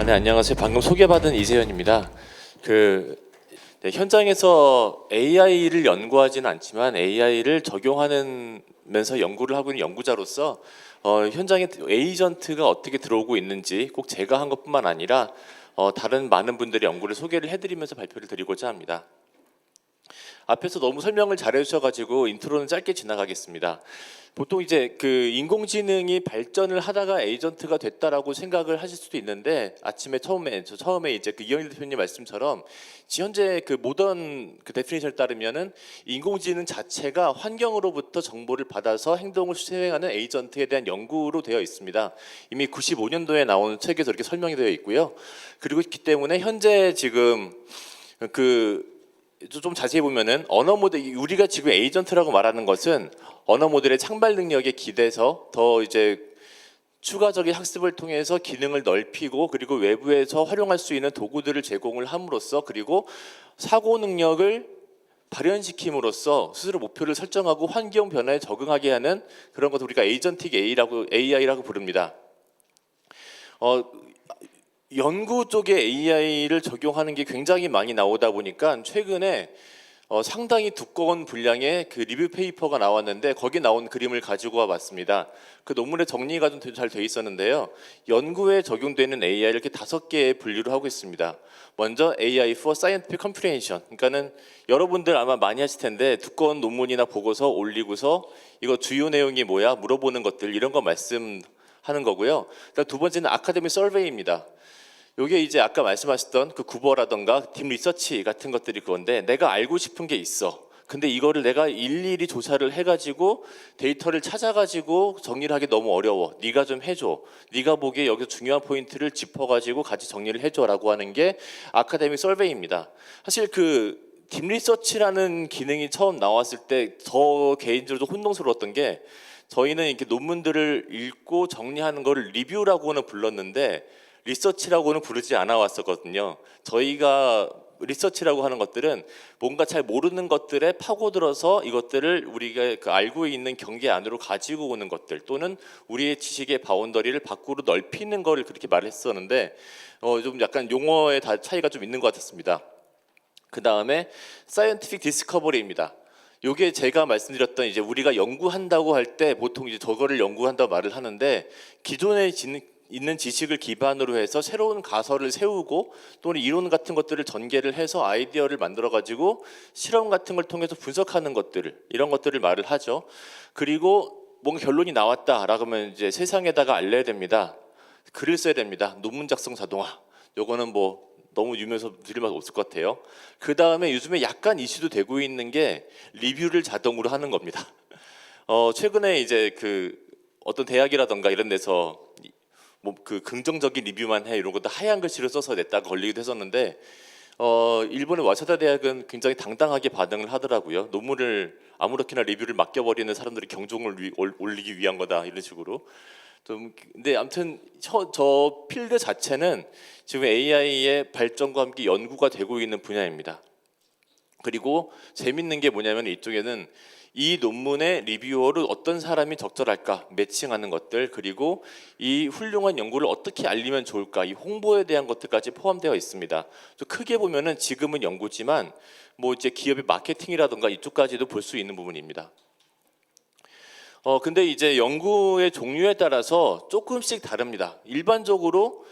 네, 안녕하세요. 방금 소개받은 이세현입니다. 현장에서 AI를 연구하지는 않지만 AI를 적용하면서 연구를 하고 있는 연구자로서 현장에 에이전트가 어떻게 들어오고 있는지 꼭 제가 한 것뿐만 아니라 다른 많은 분들의 연구를 소개를 해드리면서 발표를 드리고자 합니다. 앞에서 너무 설명을 잘해 주셔가지고 인트로는 짧게 지나가겠습니다. 보통 이제 인공지능이 발전을 하다가 에이전트가 됐다라고 생각을 하실 수도 있는데, 아침에 처음에 이제 이영일 대표님 말씀처럼 현재 모던 데피니션에 따르면은 인공지능 자체가 환경으로부터 정보를 받아서 행동을 수행하는 에이전트에 대한 연구로 되어 있습니다. 이미 95년도에 나온 책에서 이렇게 설명이 되어 있고요. 그리고 있기 때문에 현재 지금 좀 자세히 보면은 언어 모델, 우리가 지금 에이전트라고 말하는 것은 언어 모델의 창발 능력에 기대서 더 이제 추가적인 학습을 통해서 기능을 넓히고, 그리고 외부에서 활용할 수 있는 도구들을 제공을 함으로써, 그리고 사고 능력을 발현시킴으로써 스스로 목표를 설정하고 환경 변화에 적응하게 하는 그런 것을 우리가 에이전틱 AI라고 부릅니다. 연구 쪽에 AI를 적용하는 게 굉장히 많이 나오다 보니까 최근에 상당히 두꺼운 분량의 리뷰 페이퍼가 나왔는데, 거기 나온 그림을 가지고 와봤습니다. 그 논문의 정리가 좀 잘 돼 있었는데요. 연구에 적용되는 AI를 이렇게 5개의 분류를 하고 있습니다. 먼저 AI for Scientific Comprehension. 그러니까는 여러분들 아마 많이 하실 텐데, 두꺼운 논문이나 보고서 올리고서 이거 주요 내용이 뭐야 물어보는 것들, 이런 거 말씀하는 거고요. 두 번째는 아카데믹 서베이입니다. 요게 이제 아까 말씀하셨던 구버라던가 딥 리서치 같은 것들이 그건데, 내가 알고 싶은 게 있어. 근데 이거를 내가 일일이 조사를 해가지고 데이터를 찾아가지고 정리를 하기 너무 어려워. 네가 좀 해줘. 네가 보기에 여기서 중요한 포인트를 짚어가지고 같이 정리를 해줘라고 하는 게 아카데믹 서베이입니다. 사실 딥 리서치라는 기능이 처음 나왔을 때 저 개인적으로 좀 혼동스러웠던 게, 저희는 이렇게 논문들을 읽고 정리하는 거를 리뷰라고는 불렀는데 리서치라고는 부르지 않아 왔었거든요. 저희가 리서치라고 하는 것들은 뭔가 잘 모르는 것들에 파고들어서 이것들을 우리가 알고 있는 경계 안으로 가지고 오는 것들, 또는 우리의 지식의 바운더리를 밖으로 넓히는 거를 그렇게 말했었는데, 좀 약간 용어의 차이가 좀 있는 것 같았습니다. 그 다음에 사이언티픽 디스커버리입니다. 요게 제가 말씀드렸던, 이제 우리가 연구한다고 할 때 보통 이제 저거를 연구한다고 말을 하는데, 기존에 있는 지식을 기반으로 해서 새로운 가설을 세우고, 또는 이론 같은 것들을 전개를 해서 아이디어를 만들어 가지고 실험 같은 걸 통해서 분석하는 것들을, 이런 것들을 말을 하죠. 그리고 뭔가 결론이 나왔다라고 하면 이제 세상에다가 알려야 됩니다. 글을 써야 됩니다. 논문 작성 자동화. 요거는 뭐 너무 유명해서 드릴 말 없을 것 같아요. 그 다음에 요즘에 약간 이슈도 되고 있는 게 리뷰를 자동으로 하는 겁니다. 최근에 이제 어떤 대학이라던가 이런 데서 긍정적인 리뷰만 해, 이런 것도 하얀 글씨로 써서 냈다가 걸리기도 했었는데, 일본의 와세다 대학은 굉장히 당당하게 반응을 하더라고요. 논문을 아무렇게나 리뷰를 맡겨버리는 사람들이 경종을 올리기 위한 거다, 이런 식으로. 근데 아무튼 저 필드 자체는 지금 AI의 발전과 함께 연구가 되고 있는 분야입니다. 그리고 재밌는 게 뭐냐면, 이쪽에는 이 논문의 리뷰어를 어떤 사람이 적절할까 매칭하는 것들, 그리고 이 훌륭한 연구를 어떻게 알리면 좋을까, 이 홍보에 대한 것들까지 포함되어 있습니다. 크게 보면은 지금은 연구지만 뭐 이제 기업의 마케팅이라든가 이쪽까지도 볼 수 있는 부분입니다. 근데 이제 연구의 종류에 따라서 조금씩 다릅니다. 일반적으로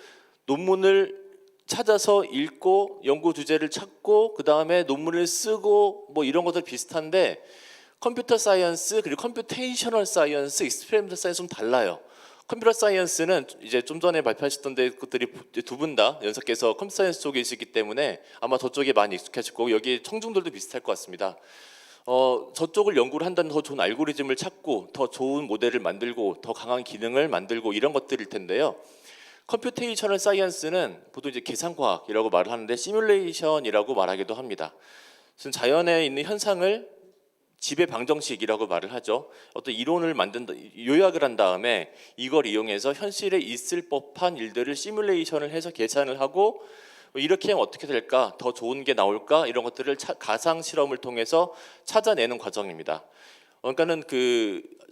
논문을 찾아서 읽고 연구 주제를 찾고 그 다음에 논문을 쓰고 뭐 이런 것들 비슷한데, 컴퓨터 사이언스 그리고 컴퓨테이셔널 사이언스, 익스페리멘털 사이언스 좀 달라요. 컴퓨터 사이언스는 이제 좀 전에 발표하셨던 것들이 두 분 다 연석께서 컴퓨터 사이언스 쪽에 있기 때문에 아마 저쪽에 많이 익숙하실 거고, 여기 청중들도 비슷할 것 같습니다. 저쪽을 연구를 한다는 더 좋은 알고리즘을 찾고 더 좋은 모델을 만들고 더 강한 기능을 만들고 이런 것들일 텐데요. 컴퓨테이셔널 사이언스는 보통 이제 계산과학이라고 말을 하는데 시뮬레이션이라고 말하기도 합니다. 자연에 있는 현상을 지배 방정식이라고 말을 하죠. 어떤 이론을 요약을 한 다음에 이걸 이용해서 현실에 있을 법한 일들을 시뮬레이션을 해서 계산을 하고, 이렇게 하면 어떻게 될까, 더 좋은 게 나올까, 이런 것들을 가상 실험을 통해서 찾아내는 과정입니다. 그러니까는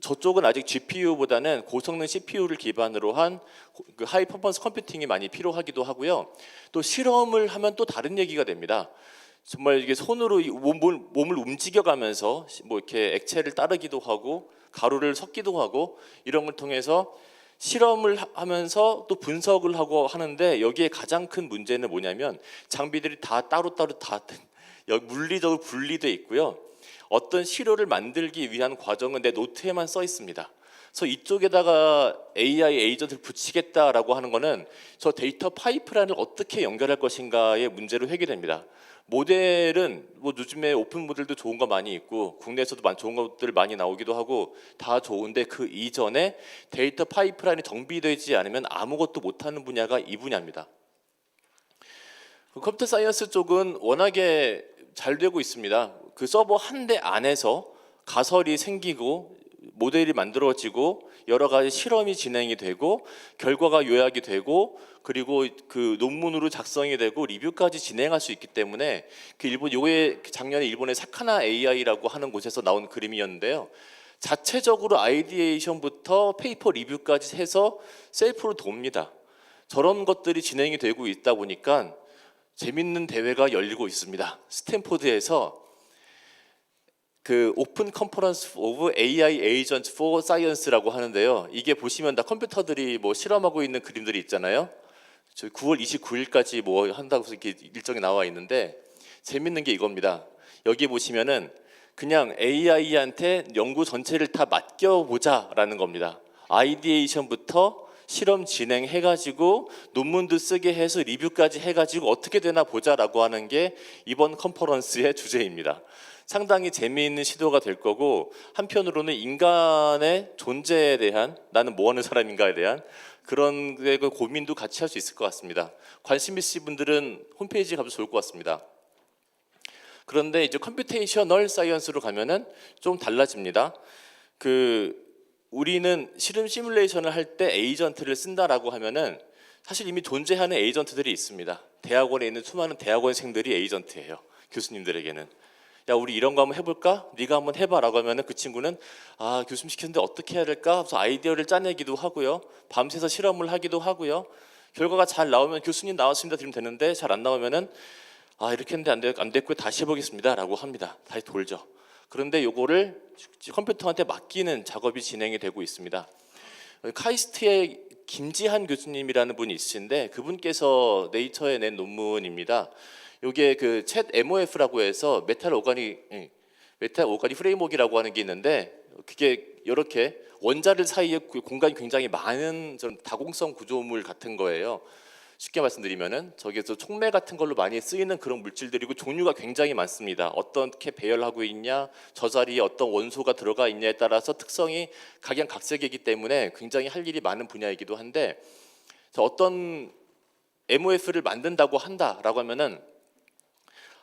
저쪽은 아직 GPU보다는 고성능 CPU를 기반으로 한 그 하이 퍼포먼스 컴퓨팅이 많이 필요하기도 하고요. 또 실험을 하면 또 다른 얘기가 됩니다. 정말 이게 손으로 몸을 움직여가면서 뭐 이렇게 액체를 따르기도 하고 가루를 섞기도 하고 이런 걸 통해서 실험을 하면서 또 분석을 하고 하는데, 여기에 가장 큰 문제는 뭐냐면 장비들이 다 따로따로 다 물리적으로 분리돼 있고요. 어떤 시료를 만들기 위한 과정은 내 노트에만 써 있습니다. 그래서 이쪽에다가 AI 에이전트를 붙이겠다라고 하는 거는 저 데이터 파이프라인을 어떻게 연결할 것인가의 문제로 해결됩니다. 모델은 뭐 요즘에 오픈 모델도 좋은 거 많이 있고 국내에서도 좋은 것들 많이 나오기도 하고 다 좋은데, 그 이전에 데이터 파이프라인이 정비되지 않으면 아무것도 못하는 분야가 이 분야입니다. 컴퓨터 사이언스 쪽은 워낙에 잘 되고 있습니다. 그 서버 한 대 안에서 가설이 생기고 모델이 만들어지고 여러 가지 실험이 진행이 되고 결과가 요약이 되고 그리고 그 논문으로 작성이 되고 리뷰까지 진행할 수 있기 때문에, 요게 작년에 일본의 사카나 AI라고 하는 곳에서 나온 그림이었는데요. 자체적으로 아이디에이션부터 페이퍼 리뷰까지 해서 셀프로 돕니다. 저런 것들이 진행이 되고 있다 보니까 재밌는 대회가 열리고 있습니다. 스탠포드에서 그 오픈 컨퍼런스 오브 AI 에이전트 포 사이언스라고 하는데요. 이게 보시면 다 컴퓨터들이 뭐 실험하고 있는 그림들이 있잖아요. 저희 9월 29일까지 뭐 한다고 이렇게 일정이 나와 있는데, 재밌는 게 이겁니다. 여기 보시면은 그냥 AI한테 연구 전체를 다 맡겨보자라는 겁니다. 아이디에이션부터 실험 진행해가지고 논문도 쓰게 해서 리뷰까지 해가지고 어떻게 되나 보자라고 하는 게 이번 컨퍼런스의 주제입니다. 상당히 재미있는 시도가 될 거고, 한편으로는 인간의 존재에 대한, 나는 뭐 하는 사람인가에 대한 그런 고민도 같이 할 수 있을 것 같습니다. 관심 있으신 분들은 홈페이지 가도 좋을 것 같습니다. 그런데 이제 컴퓨테이셔널 사이언스로 가면은 좀 달라집니다. 우리는 실험 시뮬레이션을 할 때 에이전트를 쓴다라고 하면은 사실 이미 존재하는 에이전트들이 있습니다. 대학원에 있는 수많은 대학원생들이 에이전트예요. 교수님들에게는. 야, 우리 이런 거 한번 해볼까? 네가 한번 해봐라고 하면은 그 친구는 교수님 시켰는데 어떻게 해야 될까? 그래서 아이디어를 짜내기도 하고요. 밤새서 실험을 하기도 하고요. 결과가 잘 나오면 교수님 나왔습니다 드리면 되는데, 잘 안 나오면은 이렇게 했는데 안 됐고 다시 해보겠습니다라고 합니다. 다시 돌죠. 그런데 요거를 컴퓨터한테 맡기는 작업이 진행이 되고 있습니다. 카이스트의 김지한 교수님이라는 분이 있으신데, 그분께서 네이처에 낸 논문입니다. 요게 그 챗 MOF라고 해서 메탈 오가닉 프레임워크라고 하는 게 있는데, 그게 이렇게 원자를 사이에 공간이 굉장히 많은 다공성 구조물 같은 거예요. 쉽게 말씀드리면은 저기서 촉매 같은 걸로 많이 쓰이는 그런 물질들이고 종류가 굉장히 많습니다. 어떻게 배열하고 있냐, 저 자리에 어떤 원소가 들어가 있냐에 따라서 특성이 각양각색이기 때문에 굉장히 할 일이 많은 분야이기도 한데, 어떤 MOF를 만든다고 한다라고 하면은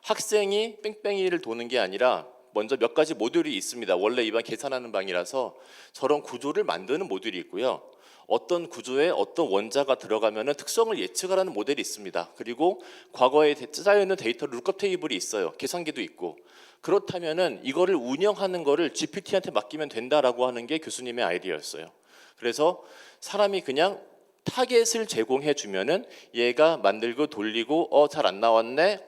학생이 뺑뺑이를 도는 게 아니라 먼저 몇 가지 모듈이 있습니다. 원래 일반 계산하는 방이라서 저런 구조를 만드는 모듈이 있고요. 어떤 구조에 어떤 원자가 들어가면은 특성을 예측하라는 모델이 있습니다. 그리고 과거에 쌓여있는 데이터 룩업 테이블이 있어요. 계산기도 있고. 그렇다면은 이거를 운영하는 거를 GPT한테 맡기면 된다라고 하는 게 교수님의 아이디어였어요. 그래서 사람이 그냥 타겟을 제공해 주면은 얘가 만들고 돌리고 잘 안 나왔네,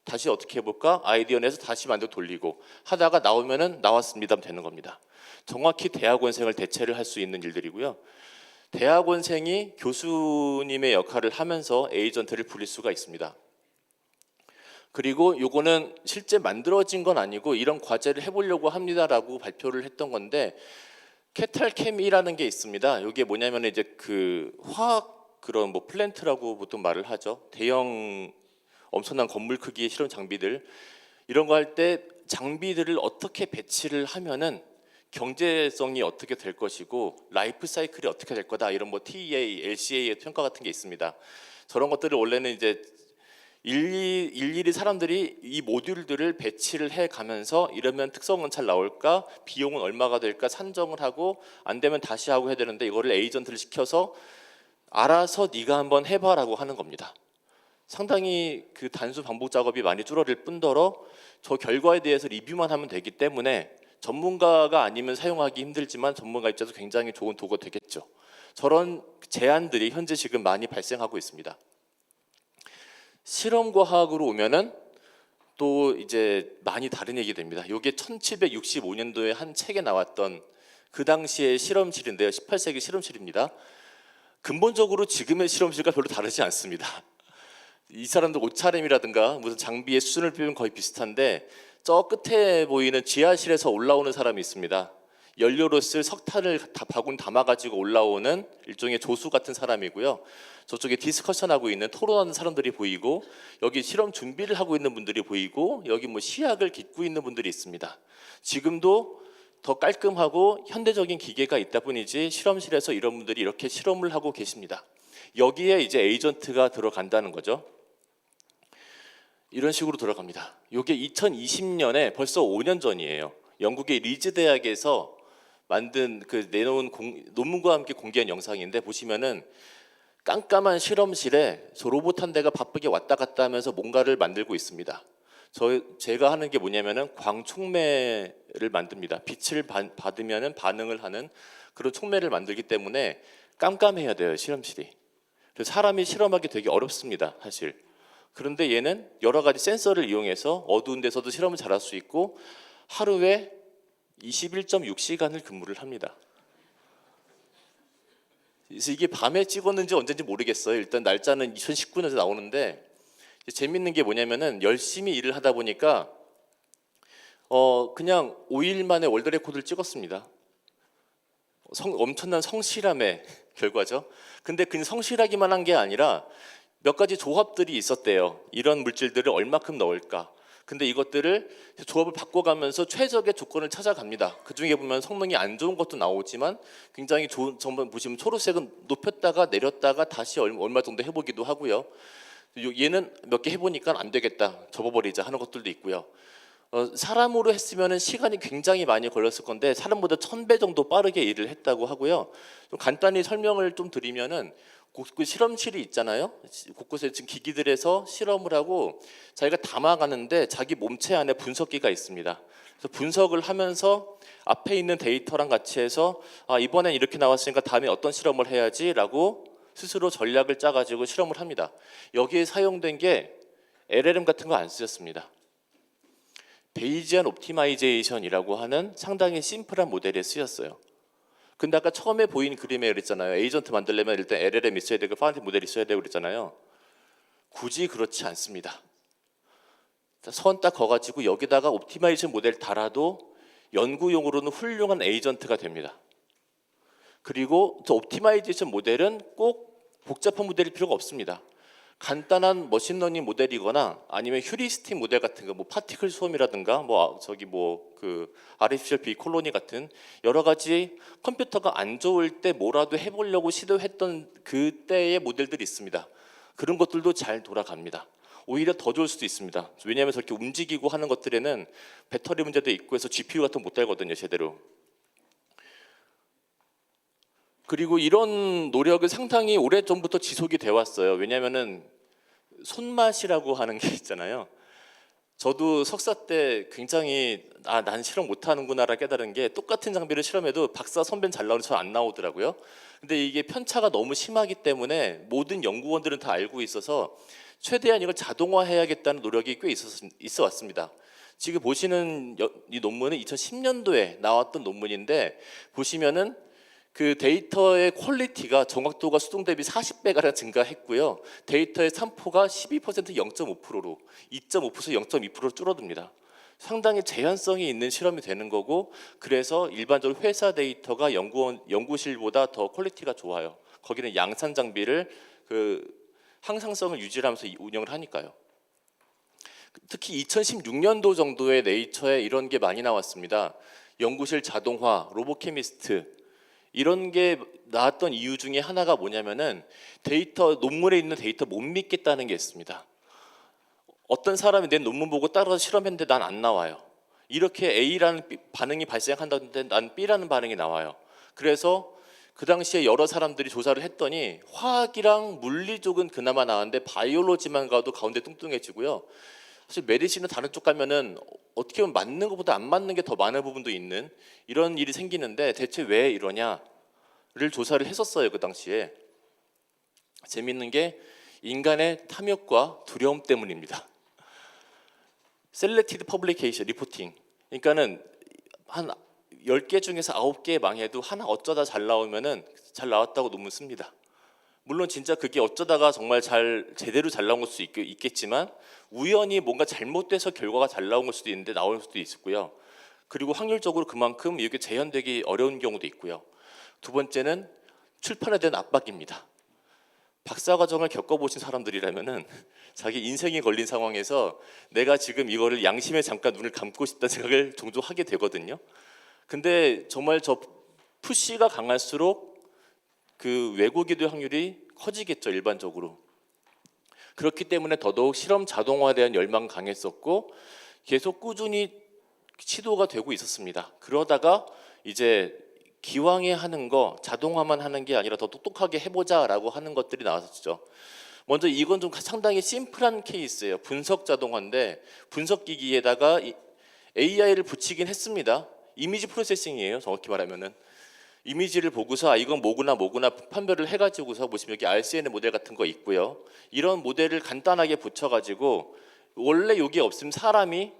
다시 어떻게 해볼까? 아이디어 내서 다시 만들고 돌리고 하다가 나오면은 나왔습니다 하면 되는 겁니다. 정확히 대학원생을 대체를 할 수 있는 일들이고요. 대학원생이 교수님의 역할을 하면서 에이전트를 부릴 수가 있습니다. 그리고 요거는 실제 만들어진 건 아니고 이런 과제를 해보려고 합니다라고 발표를 했던 건데, 캐탈캠이라는 게 있습니다. 이게 뭐냐면 이제 그 화학 그런 뭐 플랜트라고 보통 말을 하죠. 대형 엄청난 건물 크기의 실험 장비들, 이런 거 할 때 장비들을 어떻게 배치를 하면은 경제성이 어떻게 될 것이고 라이프 사이클이 어떻게 될 거다, 이런 뭐 TEA, LCA의 평가 같은 게 있습니다. 저런 것들을 원래는 이제 일일이 사람들이 이 모듈들을 배치를 해 가면서 이러면 특성은 잘 나올까, 비용은 얼마가 될까 산정을 하고 안 되면 다시 하고 해야 되는데, 이거를 에이전트를 시켜서 알아서 네가 한번 해봐라고 하는 겁니다. 상당히 그 단순 반복 작업이 많이 줄어들 뿐더러 저 결과에 대해서 리뷰만 하면 되기 때문에 전문가가 아니면 사용하기 힘들지만 전문가 입장에서 굉장히 좋은 도구가 되겠죠. 저런 제안들이 현재 지금 많이 발생하고 있습니다. 실험과학으로 오면은 또 이제 많이 다른 얘기 됩니다. 이게 1765년도에 한 책에 나왔던 그 당시의 실험실인데요. 18세기 실험실입니다. 근본적으로 지금의 실험실과 별로 다르지 않습니다. 이 사람들 옷차림이라든가 무슨 장비의 수준을 보면 거의 비슷한데 저 끝에 보이는 지하실에서 올라오는 사람이 있습니다. 연료로 쓸 석탄을 바구니 담아가지고 올라오는 일종의 조수 같은 사람이고요. 저쪽에 디스커션하고 있는 토론하는 사람들이 보이고 여기 실험 준비를 하고 있는 분들이 보이고 여기 뭐 시약을 깃고 있는 분들이 있습니다. 지금도 더 깔끔하고 현대적인 기계가 있다 뿐이지 실험실에서 이런 분들이 이렇게 실험을 하고 계십니다. 여기에 이제 에이전트가 들어간다는 거죠. 이런 식으로 들어갑니다. 이게 2020년에 벌써 5년 전이에요. 영국의 리즈 대학에서 만든 내놓은 논문과 함께 공개한 영상인데 보시면은 깜깜한 실험실에 저 로봇 한 대가 바쁘게 왔다 갔다 하면서 뭔가를 만들고 있습니다. 제가 하는 게 뭐냐면은 광촉매를 만듭니다. 빛을 받으면은 반응을 하는 그런 촉매를 만들기 때문에 깜깜해야 돼요, 실험실이. 그래서 사람이 실험하기 되게 어렵습니다, 사실. 그런데 얘는 여러 가지 센서를 이용해서 어두운 데서도 실험을 잘할 수 있고 하루에 21.6시간을 근무를 합니다. 그래서 이게 밤에 찍었는지 언제인지 모르겠어요. 일단 날짜는 2019년에 나오는데 재밌는 게 뭐냐면은 열심히 일을 하다 보니까 그냥 5일 만에 월드 레코드를 찍었습니다. 엄청난 성실함의 결과죠. 근데 그 성실하기만 한 게 아니라 몇 가지 조합들이 있었대요. 이런 물질들을 얼마큼 넣을까. 근데 이것들을 조합을 바꿔가면서 최적의 조건을 찾아갑니다. 그 중에 보면 성능이 안 좋은 것도 나오지만 굉장히 좋은, 정말 보시면 초록색은 높였다가 내렸다가 다시 얼마 정도 해보기도 하고요. 얘는 몇 개 해보니까 안 되겠다, 접어버리자 하는 것들도 있고요. 사람으로 했으면 시간이 굉장히 많이 걸렸을 건데 사람보다 1000배 정도 빠르게 일을 했다고 하고요. 좀 간단히 설명을 좀 드리면은 그 실험실이 있잖아요. 곳곳에 지금 기기들에서 실험을 하고 자기가 담아가는데 자기 몸체 안에 분석기가 있습니다. 그래서 분석을 하면서 앞에 있는 데이터랑 같이 해서 이번엔 이렇게 나왔으니까 다음에 어떤 실험을 해야지라고 스스로 전략을 짜가지고 실험을 합니다. 여기에 사용된 게 LLM 같은 거 안 쓰였습니다. 베이지안 옵티마이제이션이라고 하는 상당히 심플한 모델에 쓰였어요. 근데 아까 처음에 보인 그림에 그랬잖아요. 에이전트 만들려면 일단 LLM 있어야 되고 파운틴 모델 있어야 되고 그랬잖아요. 굳이 그렇지 않습니다. 선 딱 그어가지고 여기다가 옵티마이제이션 모델 달아도 연구용으로는 훌륭한 에이전트가 됩니다. 그리고 저 옵티마이제이션 모델은 꼭 복잡한 모델일 필요가 없습니다. 간단한 머신러닝 모델이거나 아니면 휴리스틱 모델 같은 거, 뭐 파티클 수험이라든가 그 아르티피셜 비 콜로니 같은 여러 가지 컴퓨터가 안 좋을 때 뭐라도 해보려고 시도했던 그때의 모델들이 있습니다. 그런 것들도 잘 돌아갑니다. 오히려 더 좋을 수도 있습니다. 왜냐하면 저렇게 움직이고 하는 것들에는 배터리 문제도 있고 해서 GPU 같은 거 못 달거든요, 제대로. 그리고 이런 노력은 상당히 오래전부터 지속이 되어 왔어요. 왜냐하면은 손맛이라고 하는 게 있잖아요. 저도 석사 때 굉장히 난 실험 못하는구나라 깨달은 게 똑같은 장비를 실험해도 박사 선배는 잘 나오는데 잘 안 나오더라고요. 근데 이게 편차가 너무 심하기 때문에 모든 연구원들은 다 알고 있어서 최대한 이걸 자동화해야겠다는 노력이 꽤 있어 왔습니다. 지금 보시는 이 논문은 2010년도에 나왔던 논문인데 보시면은 그 데이터의 퀄리티가 정확도가 수동 대비 40배가량 증가했고요. 데이터의 산포가 12% 0.5%로 2.5% 0.2% 줄어듭니다. 상당히 제한성이 있는 실험이 되는 거고 그래서 일반적으로 회사 데이터가 연구실보다 더 퀄리티가 좋아요. 거기는 양산 장비를 항상성을 유지하면서 운영을 하니까요. 특히 2016년도 정도에 네이처에 이런 게 많이 나왔습니다. 연구실 자동화, 로보케미스트 이런 게 나왔던 이유 중에 하나가 뭐냐면은 논문에 있는 데이터 못 믿겠다는 게 있습니다. 어떤 사람이 내 논문 보고 따라서 실험했는데 난 안 나와요. 이렇게 A라는 반응이 발생한다는데 난 B라는 반응이 나와요. 그래서 그 당시에 여러 사람들이 조사를 했더니 화학이랑 물리 쪽은 그나마 나왔는데 바이올로지만 가도 가운데 뚱뚱해지고요. 사실 메디신은 다른 쪽 가면은 어떻게 보면 맞는 것보다 안 맞는 게 더 많은 부분도 있는 이런 일이 생기는데 대체 왜 이러냐를 조사를 했었어요. 그 당시에. 재밌는 게 인간의 탐욕과 두려움 때문입니다. Selected Publication Reporting. 그러니까는 한 10개 중에서 9개 망해도 하나 어쩌다 잘 나오면은 잘 나왔다고 논문 씁니다. 물론 진짜 그게 어쩌다가 정말 제대로 잘 나온 걸 수도 있겠지만 우연히 뭔가 잘못돼서 결과가 잘 나온 걸 수도 있는데 나올 수도 있고요. 그리고 확률적으로 그만큼 이게 재현되기 어려운 경우도 있고요. 두 번째는 출판에 대한 압박입니다. 박사 과정을 겪어보신 사람들이라면은 자기 인생이 걸린 상황에서 내가 지금 이거를 양심에 잠깐 눈을 감고 싶다는 생각을 종종 하게 되거든요. 근데 정말 저 푸시가 강할수록 그 왜곡이 확률이 커지겠죠, 일반적으로. 그렇기 때문에 더더욱 실험 자동화에 대한 열망 강했었고 계속 꾸준히 시도가 되고 있었습니다. 그러다가 이제 기왕에 하는 거 자동화만 하는 게 아니라 더 똑똑하게 해보자라고 하는 것들이 나왔었죠. 먼저 이건 좀 상당히 심플한 케이스예요. 분석 자동화인데 분석 기기에다가 AI를 붙이긴 했습니다. 이미지 프로세싱이에요, 정확히 말하면은. 이미지를 보고서 이건 뭐구나 판별을 해가지고서 보시면 여기 RCN 모델 같은 거 있고요. 이런 모델을 간단하게 붙여가지고 원래 여기 없으면 사람이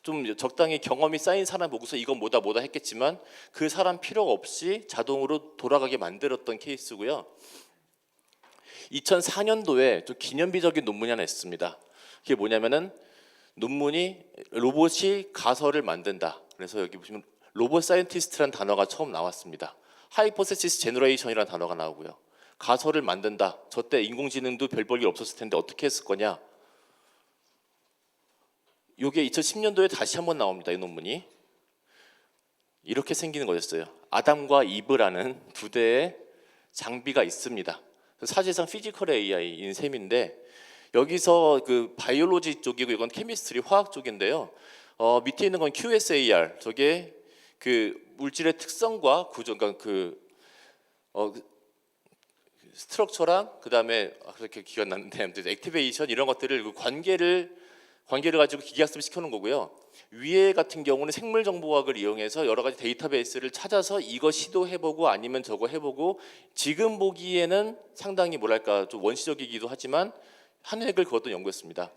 좀 적당히 경험이 쌓인 사람 보고서 이건 뭐다 했겠지만 그 사람 필요 없이 자동으로 돌아가게 만들었던 케이스고요. 2004년도에 좀 기념비적인 논문이 하나 있습니다. 그게 뭐냐면은 논문이 로봇이 가설을 만든다. 그래서 여기 보시면 로봇 사이언티스트라는 단어가 처음 나왔습니다. 하이포테시스 제너레이션이라는 단어가 나오고요. 가설을 만든다. 저때 인공지능도 별 볼 일 없었을 텐데 어떻게 했을 거냐. 이게 2010년도에 다시 한번 나옵니다. 이 논문이. 이렇게 생기는 거였어요. 아담과 이브라는 두 대의 장비가 있습니다. 사실상 피지컬 AI인 셈인데 여기서 그 바이올로지 쪽이고 이건 케미스트리 화학 쪽인데요. 밑에 있는 건 QSAR. 저게 그 물질의 특성과 구조, 그러니까 스트럭처랑 그다음에 그렇게 기억 나는데 액티베이션 이런 것들을 그 관계를 가지고 기계학습을 시켜놓은 거고요. 위에 같은 경우는 생물 정보학을 이용해서 여러 가지 데이터베이스를 찾아서 이거 시도해보고 아니면 저거 해보고 지금 보기에는 상당히 뭐랄까 좀 원시적이기도 하지만 한 획을 그었던 연구였습니다.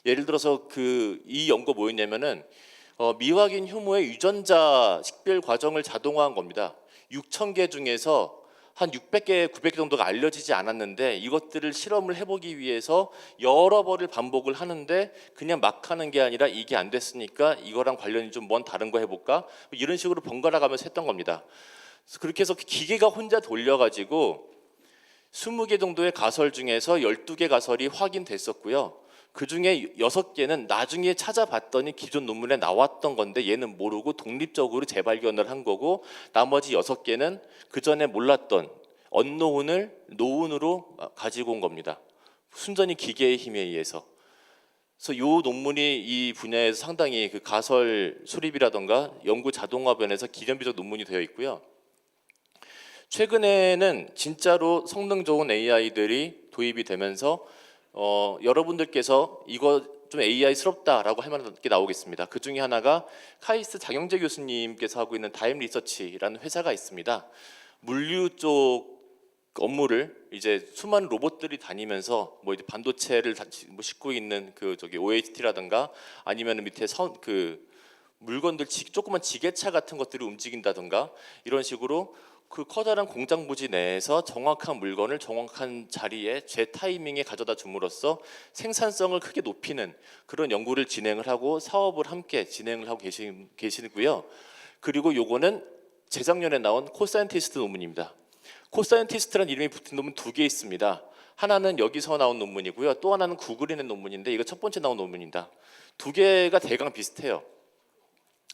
예를 들어서 이 연구 뭐였냐면은 미확인 효모의 유전자 식별 과정을 자동화한 겁니다. 6,000개 중에서 한 600개, 900개 정도가 알려지지 않았는데 이것들을 실험을 해보기 위해서 여러 번을 반복을 하는데 그냥 막 하는 게 아니라 이게 안 됐으니까 이거랑 관련이 좀 뭔 다른 거 해볼까? 이런 식으로 번갈아 가면서 했던 겁니다. 그렇게 해서 기계가 혼자 돌려가지고 20개 정도의 가설 중에서 12개 가설이 확인됐었고요. 그 중에 6개는 나중에 찾아봤더니 기존 논문에 나왔던 건데 얘는 모르고 독립적으로 재발견을 한 거고 나머지 6개는 그 전에 몰랐던 언노운을 노운으로 가지고 온 겁니다. 순전히 기계의 힘에 의해서. 그래서 이 논문이 이 분야에서 상당히 그 가설 수립이라던가 연구 자동화변에서 기념비적 논문이 되어 있고요. 최근에는 진짜로 성능 좋은 AI들이 도입이 되면서 여러분들께서 이거 좀 AI스럽다라고 할 만한 게 나오겠습니다. 그 중에 하나가 카이스트 장영재 교수님께서 하고 있는 다임 리서치라는 회사가 있습니다. 물류 쪽 업무를 이제 수많은 로봇들이 다니면서 뭐 이제 반도체를 싣고 있는 OHT라든가 아니면 밑에 물건들 조그만 지게차 같은 것들이 움직인다든가 이런 식으로 그 커다란 공장 부지 내에서 정확한 물건을 정확한 자리에 제 타이밍에 가져다 줌으로써 생산성을 크게 높이는 그런 연구를 진행을 하고 사업을 함께 진행을 하고 계시고요. 그리고 요거는 재작년에 나온 코사이언티스트 논문입니다. 코사이언티스트라는 이름이 붙은 논문 2개 있습니다. 하나는 여기서 나온 논문이고요. 또 하나는 구글이 낸 논문인데 이거 첫 번째 나온 논문입니다. 2개가 대강 비슷해요.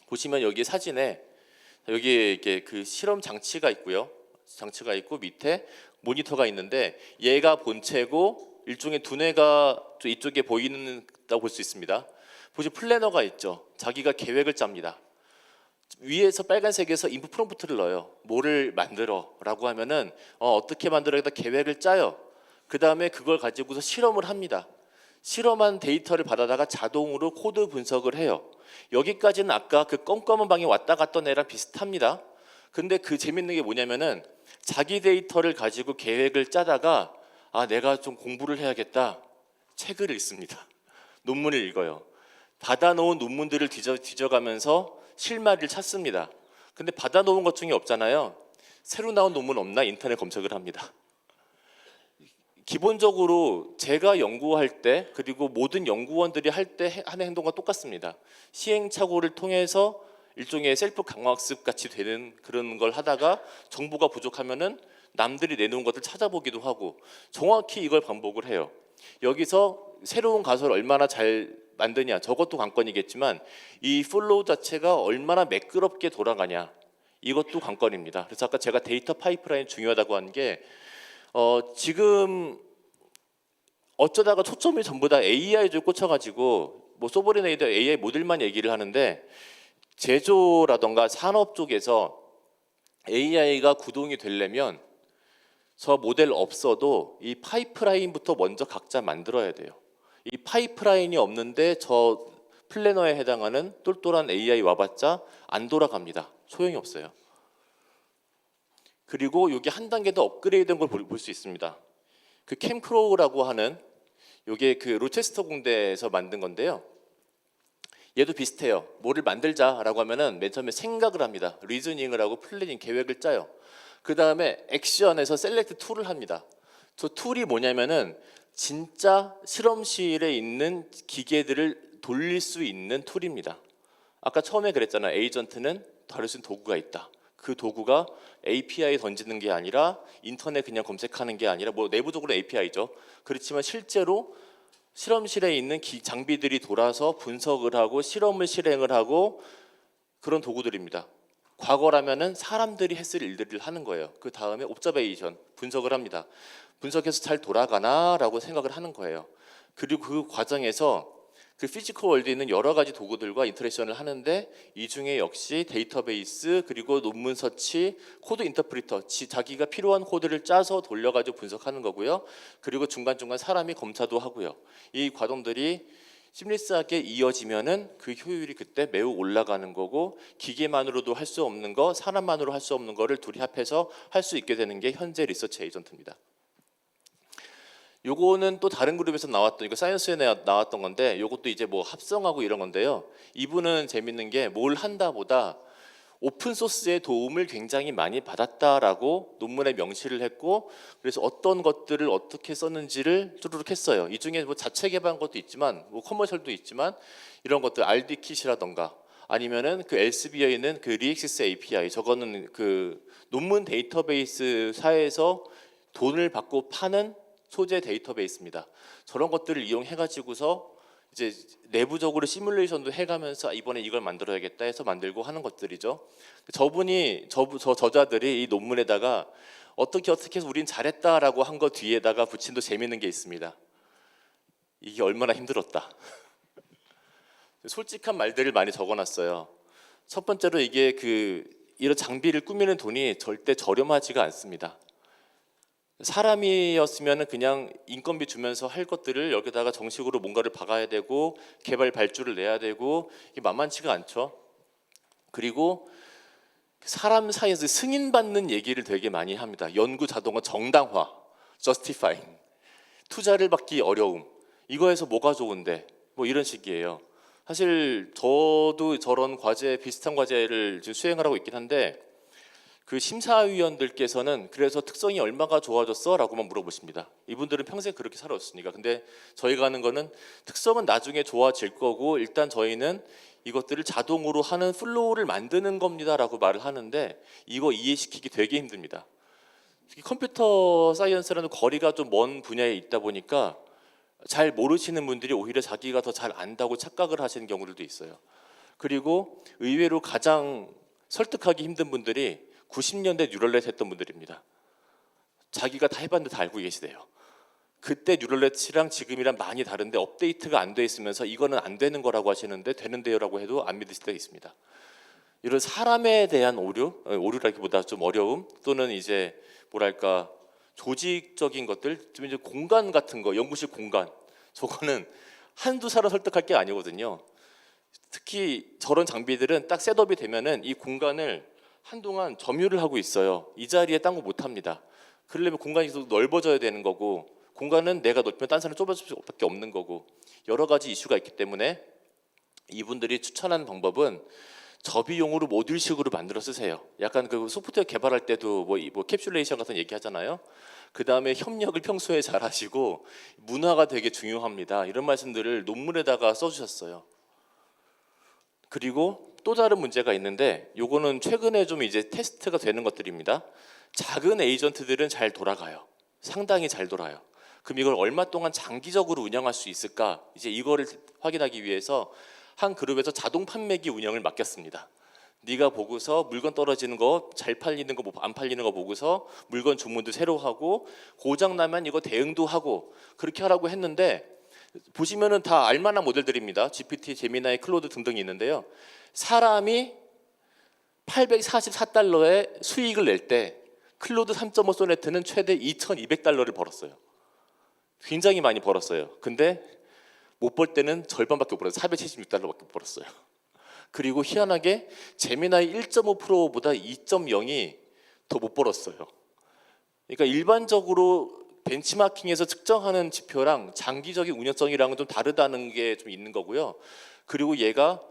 보시면 여기 사진에 여기 이렇게 그 실험 장치가 있고요. 장치가 있고 밑에 모니터가 있는데 얘가 본체고 일종의 두뇌가 이쪽에 보이는다고 볼 수 있습니다. 보시면 플래너가 있죠. 자기가 계획을 짭니다. 위에서 빨간색에서 인풋 프롬프트를 넣어요. 뭐를 만들어라고 하면은 어떻게 만들어야겠다 계획을 짜요. 그 다음에 그걸 가지고서 실험을 합니다. 실험한 데이터를 받아다가 자동으로 코드 분석을 해요. 여기까지는 아까 그 껌껌한 방에 왔다 갔던 애랑 비슷합니다. 근데 그 재밌는 게 뭐냐면은 자기 데이터를 가지고 계획을 짜다가 내가 좀 공부를 해야겠다. 책을 읽습니다. 논문을 읽어요. 받아놓은 논문들을 뒤져가면서 실마리를 찾습니다. 근데 받아놓은 것 중에 없잖아요. 새로 나온 논문 없나 인터넷 검색을 합니다. 기본적으로 제가 연구할 때 그리고 모든 연구원들이 할 때 하는 행동과 똑같습니다. 시행착오를 통해서 일종의 셀프 강화학습 같이 되는 그런 걸 하다가 정보가 부족하면은 남들이 내놓은 것들 찾아보기도 하고 정확히 이걸 반복을 해요. 여기서 새로운 가설을 얼마나 잘 만드냐 저것도 관건이겠지만 이 플로우 자체가 얼마나 매끄럽게 돌아가냐 이것도 관건입니다. 그래서 아까 제가 데이터 파이프라인 중요하다고 한 게 지금 어쩌다가 초점이 전부 다 AI에 꽂혀가지고 뭐 소버리네이드 AI 모델만 얘기를 하는데 제조라던가 산업 쪽에서 AI가 구동이 되려면 저 모델 없어도 이 파이프라인부터 먼저 각자 만들어야 돼요. 이 파이프라인이 없는데 저 플래너에 해당하는 똘똘한 AI 와봤자 안 돌아갑니다. 소용이 없어요. 그리고 여기 한 단계 더 업그레이드된 걸 볼 수 있습니다. 그 캠크로우라고 하는 이게 그 로체스터 공대에서 만든 건데요. 얘도 비슷해요. 뭐를 만들자라고 하면은 맨 처음에 생각을 합니다. 리즈닝을 하고 플래닝 계획을 짜요. 그 다음에 액션에서 셀렉트 툴을 합니다. 저 툴이 뭐냐면은 진짜 실험실에 있는 기계들을 돌릴 수 있는 툴입니다. 아까 처음에 그랬잖아요. 에이전트는 다룰 수 있는 도구가 있다. 그 도구가 API 던지는 게 아니라 인터넷 그냥 검색하는 게 아니라 뭐 내부적으로 API죠. 그렇지만 실제로 실험실에 있는 장비들이 돌아서 분석을 하고 실험을 실행을 하고 그런 도구들입니다. 과거라면은 사람들이 했을 일들을 하는 거예요. 그 다음에 옵저베이션 분석을 합니다. 분석해서 잘 돌아가나라고 생각을 하는 거예요. 그리고 그 과정에서 그 피지컬 월드에 있는 여러 가지 도구들과 인터랙션을 하는데 이 중에 역시 데이터베이스 그리고 논문 서치, 코드 인터프리터 자기가 필요한 코드를 짜서 돌려가지고 분석하는 거고요. 그리고 중간중간 사람이 검사도 하고요. 이 과정들이 심리스하게 이어지면은 그 효율이 그때 매우 올라가는 거고 기계만으로도 할 수 없는 거, 사람만으로 할 수 없는 거를 둘이 합해서 할 수 있게 되는 게 현재 리서치 에이전트입니다. 요거는 또 다른 그룹에서 나왔던 이거 사이언스에 나왔던 건데 요것도 이제 뭐 합성하고 이런 건데요. 이분은 재밌는 게 뭘 한다보다 오픈 소스의 도움을 굉장히 많이 받았다라고 논문에 명시를 했고 그래서 어떤 것들을 어떻게 썼는지를 쭈르륵 했어요. 이 중에 뭐 자체 개발한 것도 있지만 뭐 커머셜도 있지만 이런 것들 RD킷이라던가 아니면은 그 엘스비어에 있는 그 리엑시스 API 저거는 그 논문 데이터베이스사에서 돈을 받고 파는 소재 데이터베이스입니다. 저런 것들을 이용해 가지고서 이제 내부적으로 시뮬레이션도 해가면서 이번에 이걸 만들어야겠다 해서 만들고 하는 것들이죠. 저분이 저자들이 이 논문에다가 어떻게 해서 우린 잘했다라고 한 거 뒤에다가 붙인 또 재밌는 게 있습니다. 이게 얼마나 힘들었다. 솔직한 말들을 많이 적어놨어요. 첫 번째로 이게 이런 장비를 꾸미는 돈이 절대 저렴하지가 않습니다. 사람이었으면 그냥 인건비 주면서 할 것들을 여기다가 정식으로 뭔가를 박아야 되고 개발 발주를 내야 되고 이게 만만치가 않죠. 그리고 사람 사이에서 승인받는 얘기를 되게 많이 합니다. 연구 자동화 정당화, justifying, 투자를 받기 어려움, 이거에서 뭐가 좋은데 뭐 이런 식이에요. 사실 저도 저런 과제 비슷한 과제를 지금 수행을 하고 있긴 한데 그 심사위원들께서는 그래서 특성이 얼마가 좋아졌어? 라고만 물어보십니다. 이분들은 평생 그렇게 살아왔으니까. 근데 저희가 하는 거는 특성은 나중에 좋아질 거고 일단 저희는 이것들을 자동으로 하는 플로우를 만드는 겁니다 라고 말을 하는데 이거 이해시키기 되게 힘듭니다. 컴퓨터 사이언스라는 거리가 좀 먼 분야에 있다 보니까 잘 모르시는 분들이 오히려 자기가 더 잘 안다고 착각을 하시는 경우들도 있어요. 그리고 의외로 가장 설득하기 힘든 분들이 90년대 뉴럴넷 했던 분들입니다. 자기가 다 해봤는데 다 알고 계시대요. 그때 뉴럴넷이랑 지금이랑 많이 다른데 업데이트가 안 돼 있으면서 이거는 안 되는 거라고 하시는데 되는데요 라고 해도 안 믿으실 때가 있습니다. 이런 사람에 대한 오류라기보다 좀 어려움 또는 이제 뭐랄까 조직적인 것들 좀 이제 공간 같은 거 연구실 공간 저거는 한두 사람 설득할 게 아니거든요. 특히 저런 장비들은 딱 셋업이 되면은 이 공간을 한동안 점유를 하고 있어요. 이 자리에 딴 거 못 합니다. 그러려면 공간이 계속 넓어져야 되는 거고, 공간은 내가 넓히면 딴 사람 좁아질 수밖에 없는 거고, 여러 가지 이슈가 있기 때문에 이분들이 추천하는 방법은 접이용으로 모듈식으로 만들어 쓰세요. 약간 그 소프트웨어 개발할 때도 뭐 캡슐레이션 같은 얘기 하잖아요. 그 다음에 협력을 평소에 잘 하시고 문화가 되게 중요합니다. 이런 말씀들을 논문에다가 써주셨어요. 그리고 또 다른 문제가 있는데, 요거는 최근에 좀 이제 테스트가 되는 것들입니다. 작은 에이전트들은 잘 돌아가요. 상당히 잘 돌아요. 그럼 이걸 얼마 동안 장기적으로 운영할 수 있을까? 이제 이거를 확인하기 위해서 한 그룹에서 자동 판매기 운영을 맡겼습니다. 네가 보고서 물건 떨어지는 거, 잘 팔리는 거, 안 팔리는 거 보고서 물건 주문도 새로 하고, 고장 나면 이거 대응도 하고, 그렇게 하라고 했는데, 보시면은 다 알만한 모델들입니다. GPT, 제미나이, 클로드 등등이 있는데요. 사람이 844달러의 수익을 낼 때 클로드 3.5 소네트는 최대 2,200달러를 벌었어요. 굉장히 많이 벌었어요. 근데 못 벌 때는 절반밖에 못 벌었어요. 476달러밖에 못 벌었어요. 그리고 희한하게 제미나이 1.5%보다 2.0이 더 못 벌었어요. 그러니까 일반적으로 벤치마킹에서 측정하는 지표랑 장기적인 운영성이랑은 좀 다르다는 게 좀 있는 거고요. 그리고 얘가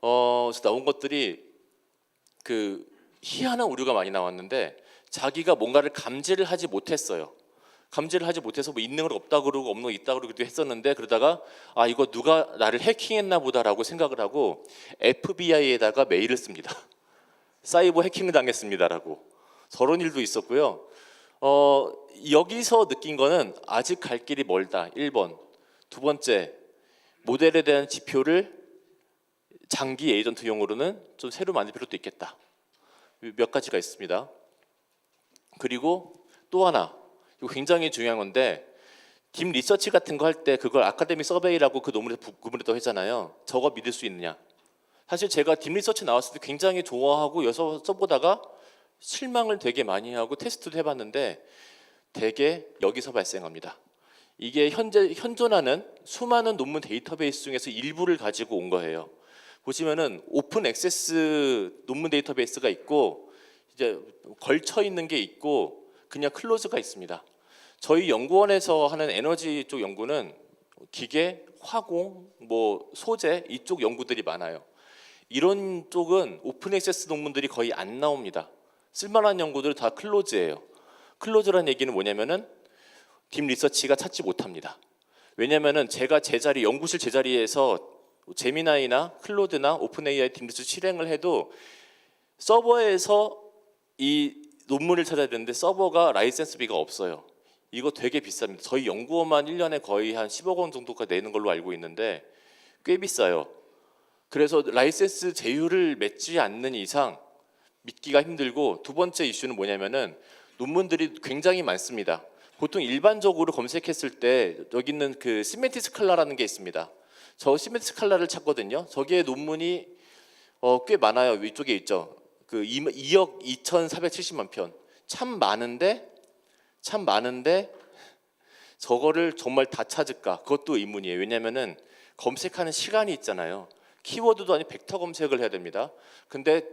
나온 것들이 그 희한한 오류가 많이 나왔는데, 자기가 뭔가를 감지를 하지 못했어요. 감지를 하지 못해서 뭐 있는 걸 없다 그러고 없는 거 있다 그러기도 했었는데, 그러다가 아 이거 누가 나를 해킹했나 보다라고 생각을 하고 FBI에다가 메일을 씁니다. 사이버 해킹을 당했습니다라고. 저런 일도 있었고요. 여기서 느낀 거는 아직 갈 길이 멀다. 1번. 두 번째, 모델에 대한 지표를 장기 에이전트용으로는 좀 새로 만들 필요도 있겠다. 몇 가지가 있습니다. 그리고 또 하나, 이거 굉장히 중요한 건데, 딥 리서치 같은 거 할 때 그걸 아카데미 서베이라고 그 논문에서 구분했다고 했잖아요. 저거 믿을 수 있느냐? 사실 제가 딥 리서치 나왔을 때 굉장히 좋아하고 여서 써보다가 실망을 되게 많이 하고 테스트도 해봤는데, 대개 여기서 발생합니다. 이게 현재 현존하는 수많은 논문 데이터베이스 중에서 일부를 가지고 온 거예요. 보시면은 오픈 액세스 논문 데이터베이스가 있고, 이제 걸쳐 있는 게 있고, 그냥 클로즈가 있습니다. 저희 연구원에서 하는 에너지 쪽 연구는 기계, 화공, 뭐 소재 이쪽 연구들이 많아요. 이런 쪽은 오픈 액세스 논문들이 거의 안 나옵니다. 쓸만한 연구들 다 클로즈예요. 클로즈란 얘기는 뭐냐면은 딥 리서치가 찾지 못합니다. 왜냐면은 제가 제 자리, 연구실 제 자리에서 제미나이나 클로드나 오픈 AI 딥 리서치 실행을 해도 서버에서 이 논문을 찾아야 되는데 서버가 라이센스비가 없어요. 이거 되게 비쌉니다. 저희 연구원만 1년에 거의 한 10억 원 정도가 내는 걸로 알고 있는데 꽤 비싸요. 그래서 라이센스 제휴를 맺지 않는 이상 믿기가 힘들고, 두 번째 이슈는 뭐냐면은 논문들이 굉장히 많습니다. 보통 일반적으로 검색했을 때 여기 있는 그 시멘티 스칼라라는 게 있습니다. 저 시멘티 스칼라를 찾거든요. 저기에 논문이 꽤 많아요. 위쪽에 있죠. 그 2억 2,470만 편. 참 많은데 저거를 정말 다 찾을까? 그것도 의문이에요. 왜냐면은 검색하는 시간이 있잖아요. 키워드도 아닌 벡터 검색을 해야 됩니다. 근데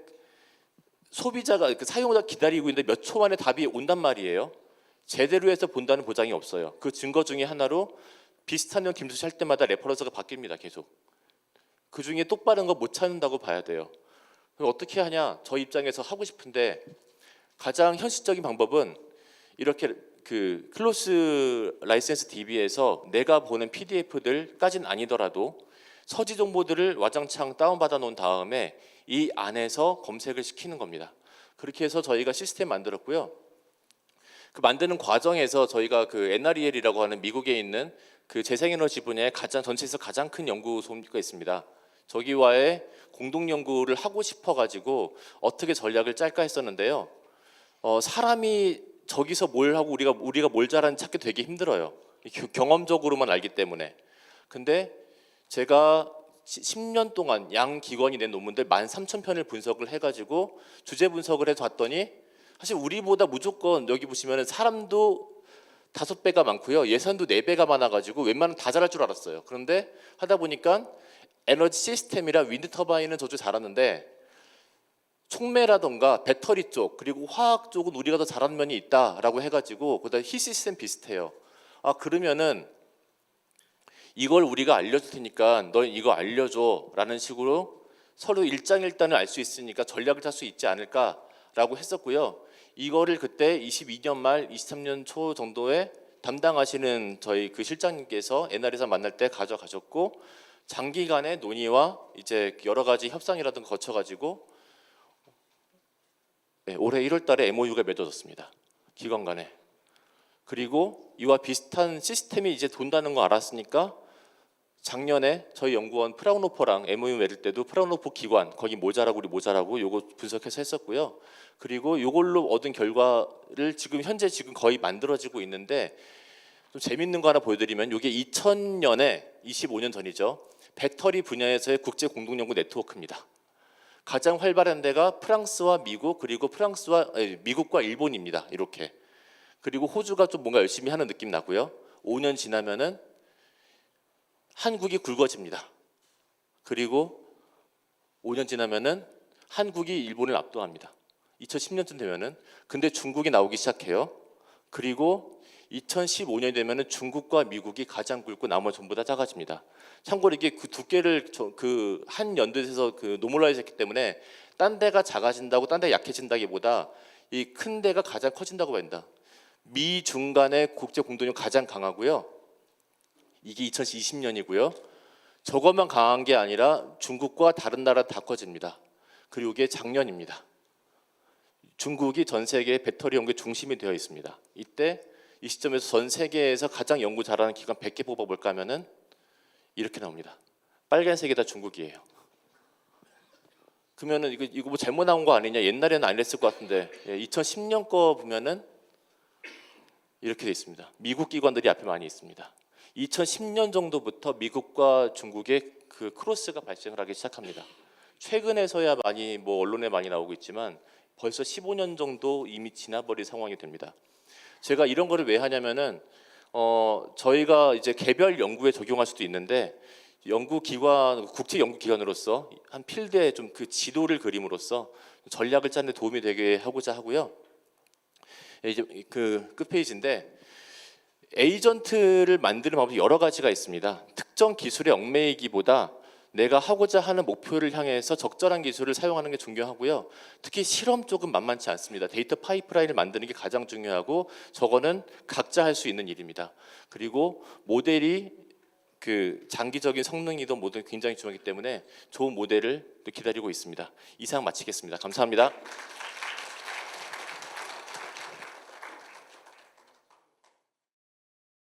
소비자가, 그 사용자가 기다리고 있는데 몇 초 만에 답이 온단 말이에요. 제대로 해서 본다는 보장이 없어요. 그 증거 중에 하나로 비슷한 내용 딥리서치 할 때마다 레퍼런스가 바뀝니다. 계속. 그 중에 똑바른 거 못 찾는다고 봐야 돼요. 그럼 어떻게 하냐? 저 입장에서 하고 싶은데 가장 현실적인 방법은 이렇게 그 클로스 라이센스 DB에서 내가 보는 PDF들까지는 아니더라도 서지 정보들을 와장창 다운받아 놓은 다음에 이 안에서 검색을 시키는 겁니다. 그렇게 해서 저희가 시스템 만들었고요. 그 만드는 과정에서 저희가 그 NREL이라고 하는 미국에 있는 그 재생에너지 분야의 전체에서 가장 큰 연구소가 있습니다. 저기와의 공동 연구를 하고 싶어가지고 어떻게 전략을 짤까 했었는데요. 사람이 저기서 뭘 하고 우리가 뭘 잘하는지 찾기 되게 힘들어요. 경험적으로만 알기 때문에. 근데 제가 10년 동안 양 기관이 낸 논문들 13,000편을 분석을 해가지고 주제 분석을 해서 봤더니, 사실 우리보다 무조건 여기 보시면 사람도 5배가 많고요. 예산도 4배가 많아가지고 웬만하면 다 잘할 줄 알았어요. 그런데 하다 보니까 에너지 시스템이라 윈드 터바인은 저도 잘하는데 촉매라던가 배터리 쪽 그리고 화학 쪽은 우리가 더 잘하는 면이 있다라고 해가지고 그다음 히 시스템 비슷해요. 아 그러면은 이걸 우리가 알려줄 테니까 너 이거 알려줘라는 식으로 서로 일장일단을 알 수 있으니까 전략을 짤 수 있지 않을까라고 했었고요. 이거를 그때 22년 말 23년 초 정도에 담당하시는 저희 그 실장님께서 NR에서 만날 때 가져가셨고 장기간의 논의와 이제 여러 가지 협상이라든가 거쳐가지고 올해 1월달에 MOU가 맺어졌습니다. 기관 간에. 그리고 이와 비슷한 시스템이 이제 돈다는 거 알았으니까 작년에 저희 연구원 프라운호퍼랑 MOU 맺을 때도 프라운호퍼 기관 거기 모자라고 우리 모자라고 요거 분석해서 했었고요. 그리고 요걸로 얻은 결과를 지금 현재 거의 만들어지고 있는데 좀 재밌는 거 하나 보여드리면 이게 2000년에 25년 전이죠. 배터리 분야에서의 국제 공동 연구 네트워크입니다. 가장 활발한 데가 프랑스와 미국 그리고 미국과 일본입니다. 이렇게. 그리고 호주가 좀 뭔가 열심히 하는 느낌 나고요. 5년 지나면은 한국이 굵어집니다. 그리고 5년 지나면은 한국이 일본을 압도합니다. 2010년쯤 되면은 근데 중국이 나오기 시작해요. 그리고 2015년 되면은 중국과 미국이 가장 굵고 나머지 전부 다 작아집니다. 참고로 이게 그 두께를 그 한 연도에서 그 노멀라이즈했기 때문에 딴 데가 작아진다고 딴 데가 약해진다기보다 이 큰 데가 가장 커진다고 봅니다. 미 중 간의 국제 공동력 가장 강하고요. 이게 2020년이고요. 저것만 강한 게 아니라 중국과 다른 나라 다 커집니다. 그리고 이게 작년입니다. 중국이 전 세계 배터리 연구의 중심이 되어 있습니다. 이때 이 시점에서 전 세계에서 가장 연구 잘하는 기관 100개 뽑아볼까 하면은 이렇게 나옵니다. 빨간색이 다 중국이에요. 그러면은 이거 뭐 잘못 나온 거 아니냐? 옛날에는 안 했을 것 같은데 2010년 거 보면은 이렇게 돼 있습니다. 미국 기관들이 앞에 많이 있습니다. 2010년 정도부터 미국과 중국의 그 크로스가 발생을 하기 시작합니다. 최근에서야 많이 뭐 언론에 많이 나오고 있지만 벌써 15년 정도 이미 지나버린 상황이 됩니다. 제가 이런 거를 왜 하냐면은 저희가 이제 개별 연구에 적용할 수도 있는데 연구기관, 국제 연구기관으로서 한 필드에 좀 그 지도를 그림으로써 전략을 짜는 데 도움이 되게 하고자 하고요. 이제 그 끝페이지인데 에이전트를 만드는 방법이 여러 가지가 있습니다. 특정 기술에 얽매이기보다 내가 하고자 하는 목표를 향해서 적절한 기술을 사용하는 게 중요하고요. 특히 실험 쪽은 만만치 않습니다. 데이터 파이프라인을 만드는 게 가장 중요하고 저거는 각자 할 수 있는 일입니다. 그리고 모델이 그 장기적인 성능이든 뭐든 굉장히 중요하기 때문에 좋은 모델을 또 기다리고 있습니다. 이상 마치겠습니다. 감사합니다.